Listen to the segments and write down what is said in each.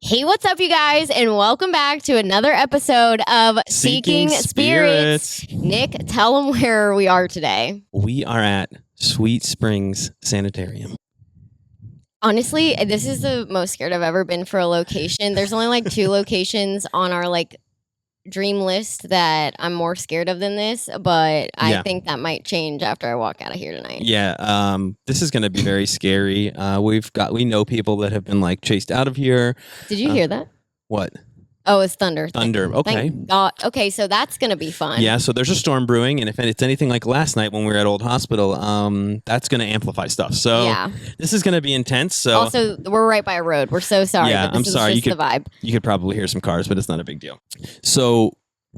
Hey, what's up, you guys, and welcome back to another episode of Seeking Spirits. Nick, tell them where we are today. We are at Sweet Springs Sanitorium. Honestly, this is the most scared I've ever been for a location. There's only like 2 locations on our dream list that I'm more scared of than this, but I think that might change after I walk out of here tonight. Yeah, this is going to be very scary. We know people that have been chased out of here. Did you hear that? What? Oh, it's thunder. Thunder. Okay. Thank God. Okay, so that's going to be fun. Yeah, so there's a storm brewing, and if it's anything like last night when we were at Old Hospital, that's going to amplify stuff. So this is going to be intense. So also, we're right by a road. We're so sorry. Yeah, but this I'm is sorry. Just the vibe. You could probably hear some cars, but it's not a big deal. So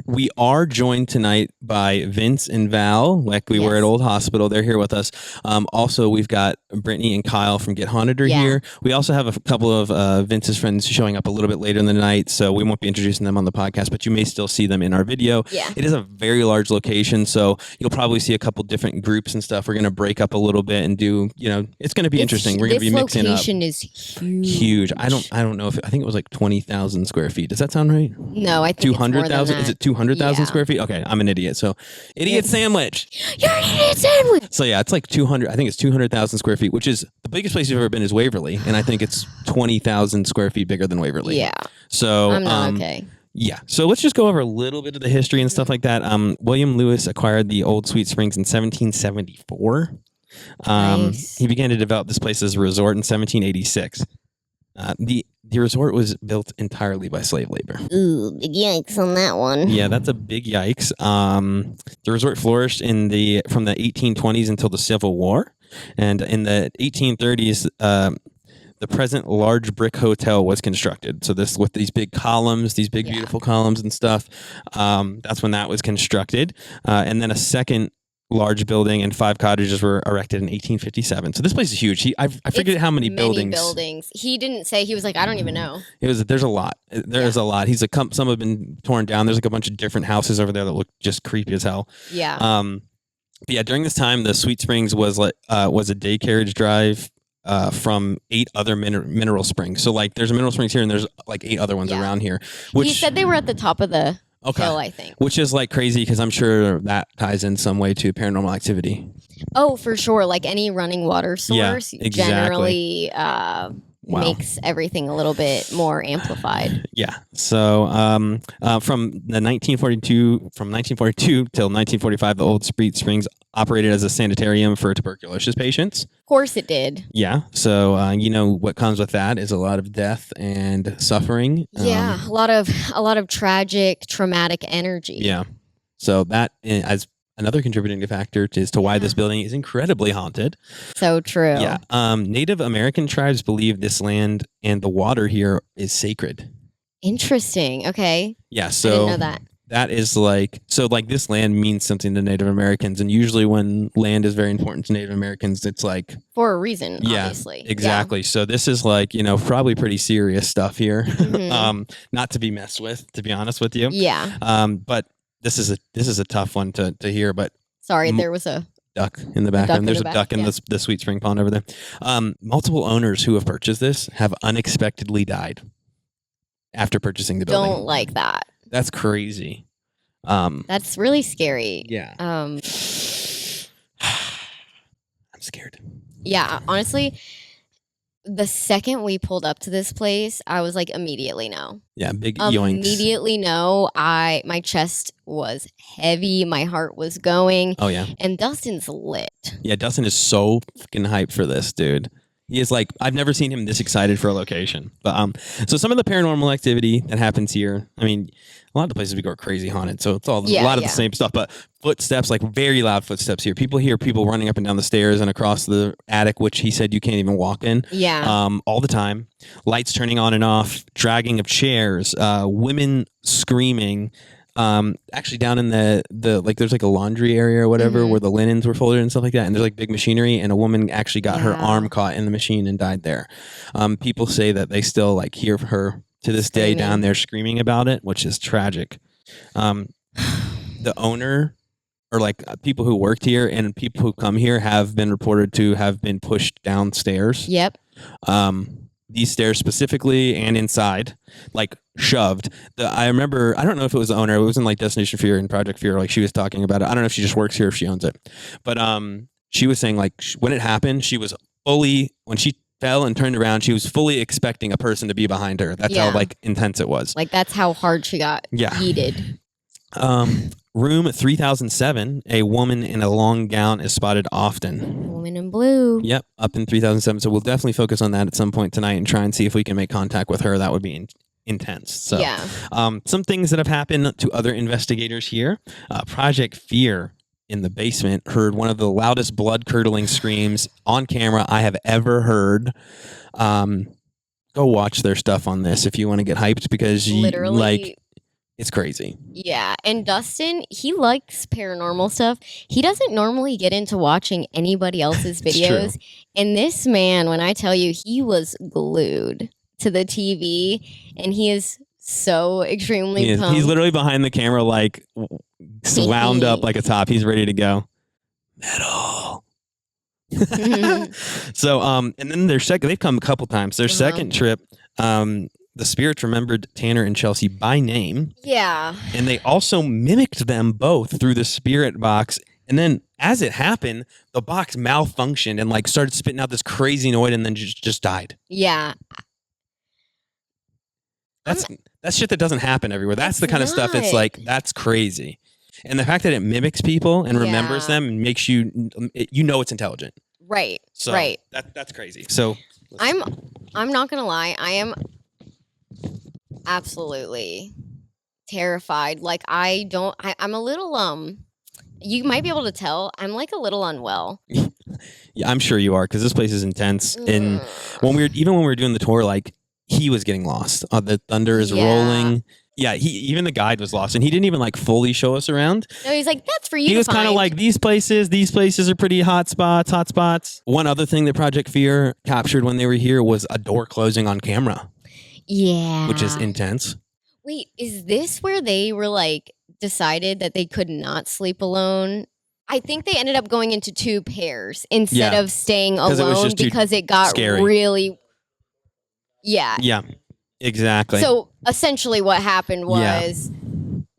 we are joined tonight by Vince and Val, like we were at Old Hospital. They're here with us. Also, we've got Brittany and Kyle from Get Haunted are here. We also have a couple of Vince's friends showing up a little bit later in the night, so we won't be introducing them on the podcast, but you may still see them in our video. Yeah. It is a very large location, so you'll probably see a couple different groups and stuff. We're going to break up a little bit and do, it's going to be interesting. We're going to be mixing up. This location is huge. I don't know I think it was like 20,000 square feet. Does that sound right? No, I think 200,000. Is it 200,000 square feet? Okay, I'm an idiot. So, idiot sandwich. You're an idiot sandwich. So yeah, it's like 200. I think it's 200,000 square feet, which is the biggest place you've ever been is Waverly, and I think it's 20,000 square feet bigger than Waverly. Yeah. So I'm not okay. Yeah. So let's just go over a little bit of the history and stuff like that. William Lewis acquired the old Sweet Springs in 1774. Nice. He began to develop this place as a resort in 1786. The resort was built entirely by slave labor. Ooh, big yikes on that one. Yeah, that's a big yikes. The resort flourished from the 1820s until the Civil War, and in the 1830s, the present large brick hotel was constructed. So this with these big columns, these big beautiful columns and stuff. That's when that was constructed, and then a second large building and 5 cottages were erected in 1857. So this place is huge. I forget how many buildings. He didn't say. He was like, I don't even know. There's a lot. There's a lot. He's some have been torn down. There's a bunch of different houses over there that look just creepy as hell. Yeah. But yeah, during this time, the Sweet Springs was a day carriage drive from 8 other mineral springs. So there's a mineral springs here and there's 8 other ones around here. Which he said they were at the top of the hill, I think. Which is crazy because I'm sure that ties in some way to paranormal activity. Oh, for sure. Like any running water source generally makes everything a little bit more amplified. Yeah. So from 1942 till 1945, the old Sweet Springs operated as a sanitarium for tuberculosis patients. Of course it did. Yeah. So what comes with that is a lot of death and suffering. Yeah, a lot of tragic, traumatic energy. Yeah. So that as another contributing factor as to why this building is incredibly haunted. So true. Yeah. Native American tribes believe this land and the water here is sacred. Interesting. Okay. Yeah. So I didn't know that. That is this land means something to Native Americans. And usually when land is very important to Native Americans, it's for a reason, obviously. Exactly. Yeah. So this is probably pretty serious stuff here. Mm-hmm. Not to be messed with, to be honest with you. Yeah. But this is a tough one to hear, but sorry, there was a duck in the background. There's a duck in the Sweet Spring pond over there. Multiple owners who have purchased this have unexpectedly died after purchasing the building. Don't like that. That's crazy. That's really scary. Yeah. I'm scared. Yeah, honestly, the second we pulled up to this place, I was immediately no. Yeah, big yoinks. Immediately no. My chest was heavy. My heart was going. Oh, yeah. And Dustin's lit. Yeah, Dustin is so fucking hyped for this, dude. He is I've never seen him this excited for a location. But so some of the paranormal activity that happens here, I mean, a lot of the places we go are crazy haunted, so it's all a lot of the same stuff. But footsteps, very loud footsteps here. People hear people running up and down the stairs and across the attic, which he said you can't even walk in. Yeah. All the time. Lights turning on and off, dragging of chairs, women screaming. Actually down in the there's a laundry area or whatever where the linens were folded and stuff like that, and there's big machinery, and a woman actually got her arm caught in the machine and died there. People say that they still hear her to this day down there screaming about it, which is tragic. The owner or people who worked here and people who come here have been reported to have been pushed downstairs. Yep. these stairs specifically and inside, like shoved. I remember, I don't know if it was the owner. It was in like Destination Fear and Project Fear. Like she was talking about it. I don't know if she just works here or if she owns it. But she was saying like when it happened, she was fully, when she fell and turned around, she was fully expecting a person to be behind her. That's how like intense it was. Like that's how hard she got yeeted. Room 3007, a woman in a long gown is spotted often. Woman in blue. Yep, up in 3007. So we'll definitely focus on that at some point tonight and try and see if we can make contact with her. That would be intense. So, some things that have happened to other investigators here. Project Fear in the basement heard one of the loudest blood-curdling screams on camera I have ever heard. Go watch their stuff on this if you want to get hyped, because literally, it's crazy. Yeah, and Dustin, he likes paranormal stuff. He doesn't normally get into watching anybody else's videos. And this man, when I tell you, he was glued to the TV, and he is so extremely pumped. He's literally behind the camera, like wound up like a top. He's ready to go. Metal. So, and then they've come a couple times. Their second trip, the spirits remembered Tanner and Chelsea by name. Yeah. And they also mimicked them both through the spirit box. And then as it happened, the box malfunctioned and like started spitting out this crazy noise and then just died. Yeah. That's shit that doesn't happen everywhere. That's the kind of stuff that's like, that's crazy. And the fact that it mimics people and remembers them and makes you it's intelligent. Right. So right. That's crazy. So I'm not gonna lie, I am absolutely terrified. Like I'm a little you might be able to tell I'm like a little unwell. Yeah, I'm sure you are, because this place is intense. And when we were doing the tour, like he was getting lost. The thunder is rolling. Yeah, even the guide was lost, and he didn't even like fully show us around. No, he's like, that's for you. He was kind of like, these places are pretty hot spots. One other thing that Project Fear captured when they were here was a door closing on camera. Yeah. Which is intense. Wait, is this where they were like decided that they could not sleep alone? I think they ended up going into 2 pairs instead of staying alone because it got scary. Really. Yeah. Yeah, exactly. So essentially what happened was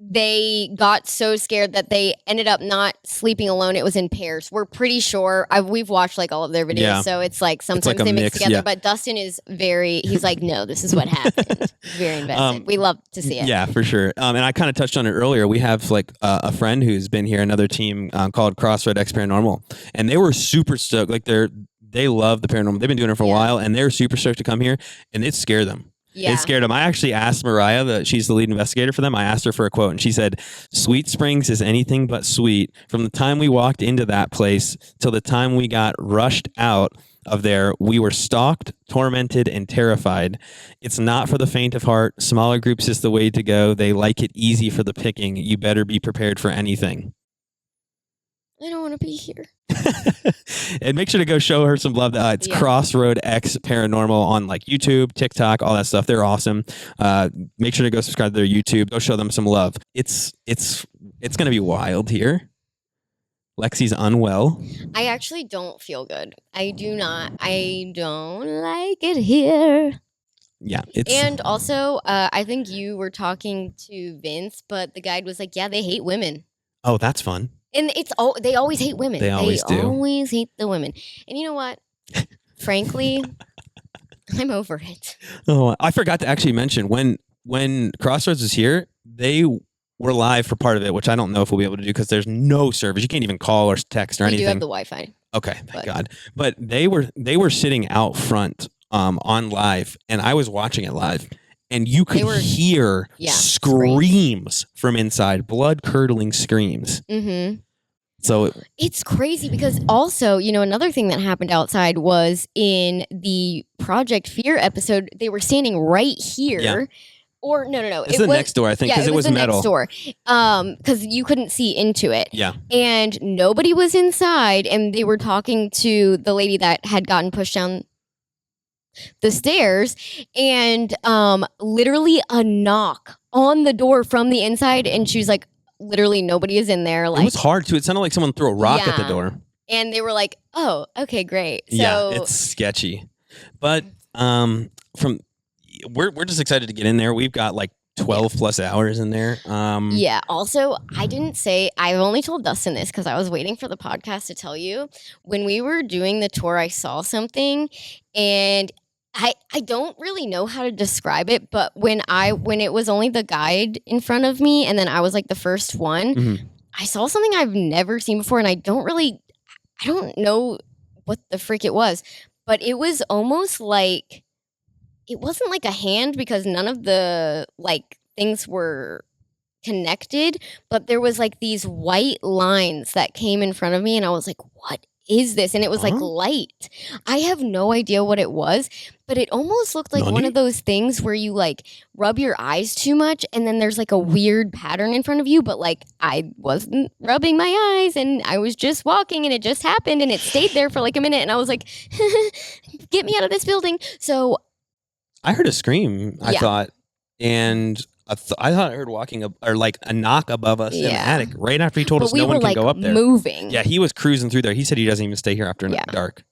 they got so scared that they ended up not sleeping alone. It was in pairs. We're pretty sure. We've watched like all of their videos, so it's like sometimes they mix together. But Dustin is he's like, no, this is what happened. Very invested. We love to see it. Yeah, for sure. And I kind of touched on it earlier. We have like a friend who's been here, another team called Crossroad X Paranormal, and they were super stoked. Like they love the paranormal. They've been doing it for a while, and they're super stoked to come here, and it scared them. Yeah. It scared them. I actually asked Mariah, she's the lead investigator for them. I asked her for a quote, and she said, "Sweet Springs is anything but sweet. From the time we walked into that place till the time we got rushed out of there, we were stalked, tormented, and terrified. It's not for the faint of heart. Smaller groups is the way to go. They like it easy for the picking. You better be prepared for anything." I don't want to be here. And make sure to go show her some love. It's Crossroad X Paranormal on like YouTube, TikTok, all that stuff. They're awesome. Make sure to go subscribe to their YouTube. Go show them some love. It's going to be wild here. Lexi's unwell. I actually don't feel good. I don't like it here. Yeah. And also, I think you were talking to Vince, but the guide was like, yeah, they hate women. Oh, that's fun. And they always hate women. They always always hate the women. And you know what? Frankly, I'm over it. Oh, I forgot to actually mention when Crossroads was here, they were live for part of it, which I don't know if we'll be able to do because there's no service. You can't even call or text or anything. We do have the Wi-Fi. Okay, thank God. But they were sitting out front on live, and I was watching it live. And you could hear screams from inside, blood-curdling screams. Mm-hmm. So it's crazy because also, another thing that happened outside was in the Project Fear episode, they were standing right here. Yeah. Or no. It's the next door, I think, because it was metal. Next door, because you couldn't see into it. Yeah. And nobody was inside, and they were talking to the lady that had gotten pushed down the stairs, and literally a knock on the door from the inside, and she was like, literally nobody is in there. Like, it was hard too. It sounded like someone threw a rock at the door. And they were like, oh, okay, great. So yeah, it's sketchy. But we're just excited to get in there. We've got like 12 plus hours in there. Yeah. Also, I've only told Dustin this because I was waiting for the podcast to tell you. When we were doing the tour, I saw something, and I don't really know how to describe it, but when it was only the guide in front of me, and then I was like the first one, Mhm. I saw something I've never seen before, and I don't know what the frick it was, but it was almost like. It wasn't like a hand because none of the like things were connected, but there was like these white lines that came in front of me, and I was like, what is this? And it was like light. I have no idea what it was, but it almost looked like one of those things where you like rub your eyes too much and then there's like a weird pattern in front of you, but like I wasn't rubbing my eyes and I was just walking and it just happened and it stayed there for like a minute, and I was like, get me out of this building. So I heard a scream, I Yeah. thought, and I thought I heard walking or like a knock above us in the Yeah. attic right after he told but us we no were one can like go up there. moving. Yeah, he was cruising through there. He said he doesn't even stay here after Yeah. dark.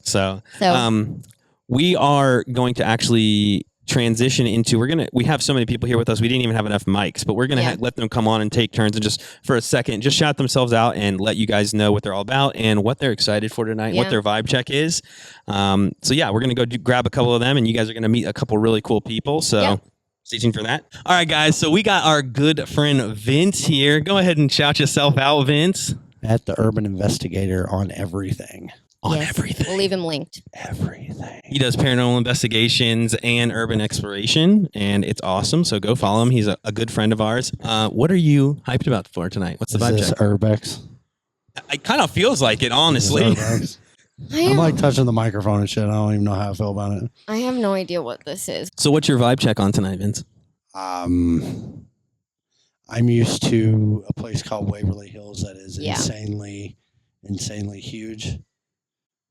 So, So we are going to actually transition into we have so many people here with us, we didn't even have enough mics, but we're gonna Yeah. let them come on and take turns and just for a second just shout themselves out and let you guys know what they're all about and what they're excited for tonight, what Yeah. their vibe check is. So yeah, we're gonna go grab a couple of them and you guys are gonna meet a couple really cool people, so Yeah. stay tuned for that. All right guys, so we got our good friend Vince here. Go ahead and shout yourself out, Vince. At the Urban Investigator on everything. On yes, everything. we'll leave him linked. Everything. He does paranormal investigations and urban exploration, and it's awesome. So go follow him. He's a good friend of ours. What are you hyped about for tonight? What's the Is vibe this check? Urbex? It kind of feels like it, Is this honestly. Urbex? I'm like touching the microphone and shit. I don't even know how I feel about it. I have no idea what this is. So what's your vibe check on tonight, Vince? I'm used to a place called Waverly Hills that is Yeah. insanely huge.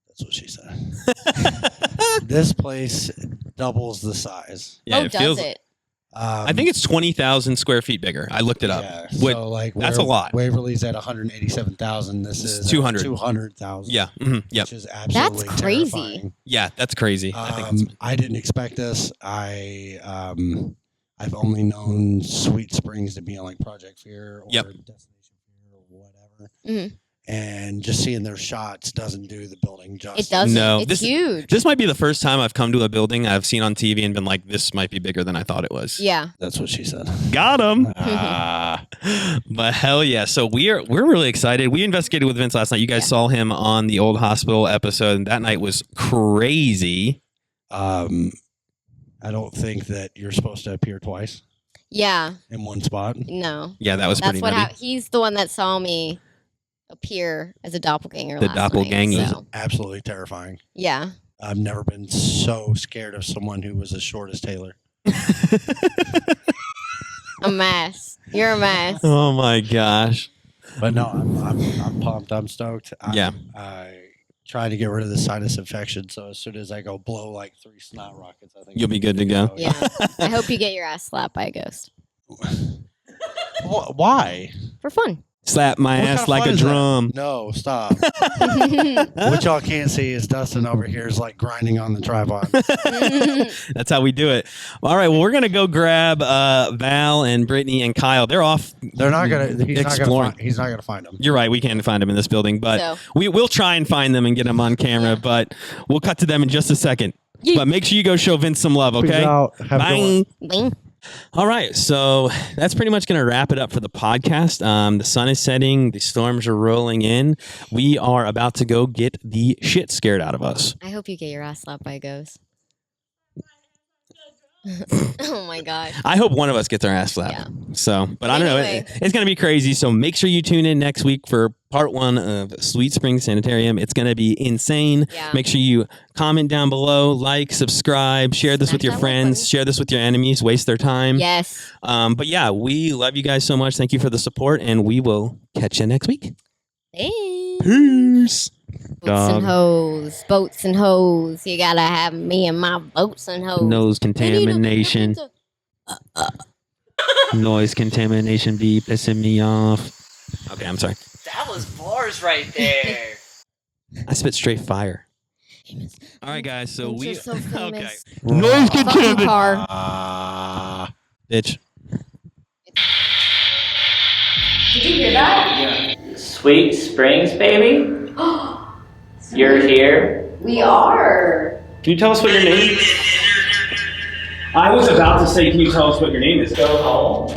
That's what she said. This place doubles the size. Yeah, does feels. it? I think it's 20,000 square feet bigger. I looked it up. Yeah, What- so like that's a lot. Waverly's at 187,000. This It's is 200. 200,000. Yeah. Yep. Which is absolutely crazy. terrifying. Yeah, that's crazy. I think that's I didn't expect this. I've only known Sweet Springs to be on like Project Fear or Yep. Destination Fear or whatever. Mhm. And just seeing their shots doesn't do the building justice. It doesn't. No, it's this- huge. This might be the first time I've come to a building I've seen on TV and been like, this might be bigger than I thought it was. Yeah. That's what she said. Got him. But hell yeah. So we're really excited. We investigated with Vince last night. You guys saw him on the old hospital episode, and that night was crazy. I don't think that you're supposed to appear twice Yeah. in one spot. No. Yeah, that was That's pretty what nutty. happened. He's the one that saw me appear as a doppelganger. The last doppelganger. Night, so. Absolutely terrifying. Yeah. I've never been so scared of someone who was as short as Taylor. A mess. You're a mess. Oh my gosh. But no, I'm pumped. I'm stoked. Yeah. I trying to get rid of the sinus infection. So as soon as I go blow like 3 snot rockets, I think You'll be good to go. Yeah. I hope you get your ass slapped by a ghost. Why? For fun. Slap my What ass kind of like fun a is that? drum. No, stop. What y'all can't see is Dustin over here is like grinding on the tripod. That's how we do it. All right. Well, we're going to go grab Val and Brittany and Kyle. They're off. They're not gonna. Exploring. He's not gonna find them. You're right. We can't find them in this building, but So. we'll try and find them and get them on camera, but we'll cut to them in just a second. But make sure you go show Vince some love, Peace okay? out. Have a good Bye. one. Bing. All right, so that's pretty much going to wrap it up for the podcast. The sun is setting, the storms are rolling in. We are about to go get the shit scared out of us. I hope you get your ass slapped by a ghost. Oh my god. I hope one of us gets our ass slapped. Yeah. So, but I don't know. Anyway. It's going to be crazy. So make sure you tune in next week for part 1 of Sweet Springs Sanitorium. It's going to be insane. Yeah. Make sure you comment down below, like, subscribe, share this with Smash your that like friends, button. share this with your enemies, waste their time. Yes. But yeah, we love you guys so much. Thank you for the support, and we will catch you next week. Thanks. Peace. Boats and hoes. Boats and hoes. You gotta have me and my boats and hoes. Nose contamination. Noise contamination be pissing me off. Okay, I'm sorry. That was bars right there. I spit straight fire. famous. All right, guys. So Finch we is so famous. Noise Fuck you, car. bitch. Did you hear that? Sweet Springs, baby. You're here. We are. Can you tell us what your name is? I was about to say, can you tell us what your name is? Go home.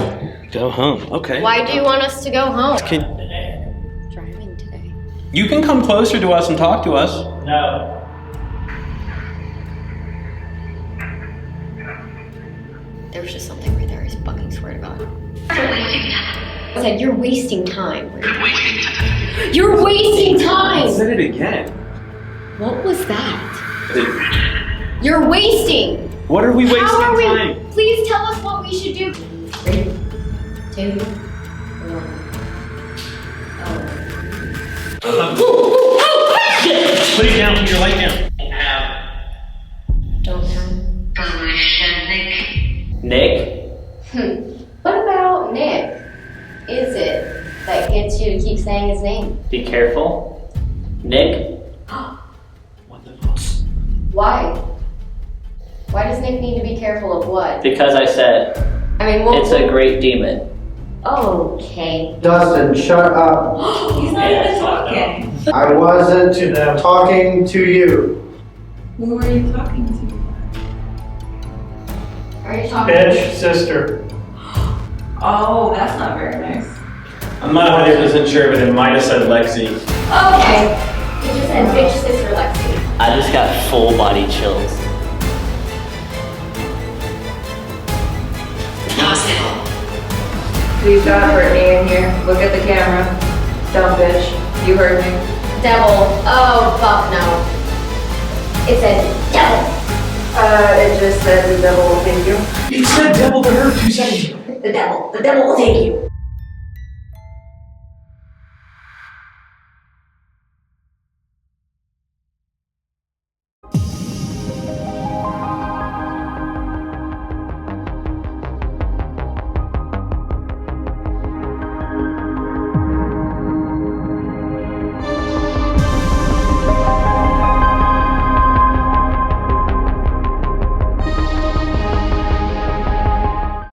Go home. Okay. Why do you want us to go home? Driving today. You can come closer to us and talk to us. No. There was just something right there. I fucking swear to God. I said, you're wasting time. You're wasting time. Said it again. What was that? You're wasting. What are we wasting How are we? time? Please tell us what we should do. 3, 2, 1. Put it down. Put your light down. Don't have. Nick? What about Nick? Is it that gets you to keep saying his name? Be careful. Nick? What the fuck? Why? Why does Nick need to be careful of what? Because I said I mean, what? it's a great demon. Okay. Dustin, shut up. He's not even talking. I wasn't talking to you. Who were you talking to? Are you talking? Bitch, sister. Oh, that's not very nice. I'm not 100% sure, but it might have said Lexi. Okay. You just said bitch sister Lexi. I just got full body chills. We've got Brittany in here. Look at the camera. Dumb bitch. You heard me. Devil. Oh, fuck no. It said devil. It just said the devil will take you. You said devil to her 2 seconds ago. The devil will take you.